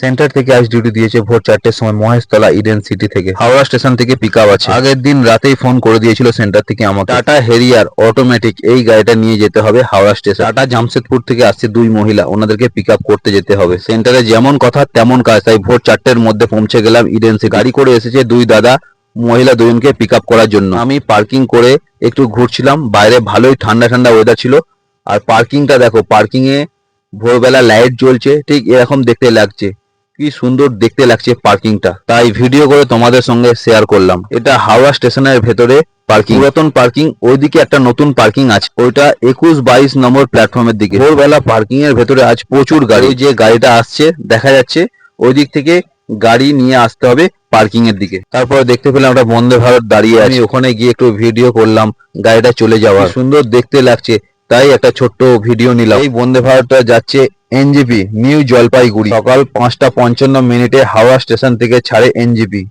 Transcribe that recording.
Centre থেকে আজ duty দিয়েছে ভোর 4টের সময় মহেশতলা ইডেন সিটি থেকে। হাওড়া স্টেশন থেকে পিক আপ আছে। আগের দিন রাতেই ফোন করে দিয়েছিল সেন্টার থেকে আমাকে। টাটা হেরিয়ার অটোমেটিক এই গাড়িটা নিয়ে যেতে হবে হাওড়া স্টেশন। টাটা জামশেদপুর থেকে আসছে দুই মহিলা, ওনাদেরকে পিক আপ করতে যেতে হবে। সেন্টারে যেমন কথা তেমন কাজ, তাই ভোর 4টের মধ্যে পৌঁছে গেলাম ইডেন সিটি। গাড়ি করে এসেছে দুই দাদা, মহিলা দুজনকে পিক আপ করার জন্য। আমি পার্কিং করে একটু ঘুরছিলাম, বাইরে ভালোই ঠান্ডা ঠান্ডা ওয়েদার ছিল। আর পার্কিংটা দেখো, পার্কিং এ ভোরবেলা লাইট জ্বলছে, ঠিক এরকম দেখতে লাগছে। কি সুন্দর দেখতে লাগছে পার্কিংটা, তাই ভিডিও করে তোমাদের সঙ্গে শেয়ার করলাম। এটা হাওড়া স্টেশনের ভেতরে পার্কিং, পুরাতন পার্কিং। ওইদিকে একটা নতুন পার্কিং আছে, ওইটা 21-22 নম্বর প্ল্যাটফর্মের দিকে। ভোরবেলা পার্কিং এর ভেতরে আজ প্রচুর গাড়ি। যে গাড়িটা আসছে দেখা যাচ্ছে, ওই দিক থেকে গাড়ি নিয়ে আসতে হবে পার্কিং এর দিকে। তারপরে দেখতে পেলাম একটা বন্দে ভারত দাঁড়িয়ে আছে, ওখানে গিয়ে একটু ভিডিও করলাম গাড়িটা চলে যাওয়া। সুন্দর দেখতে লাগছে, তাই একটা ছোট্ট ভিডিও নিলাম। এই বন্দে ভারতটা যাচ্ছে এনজেপি নিউ জলপাইগুড়ি। সকাল 5টা 55 মিনিটে হাওড়া স্টেশন থেকে ছাড়ে এনজেপি।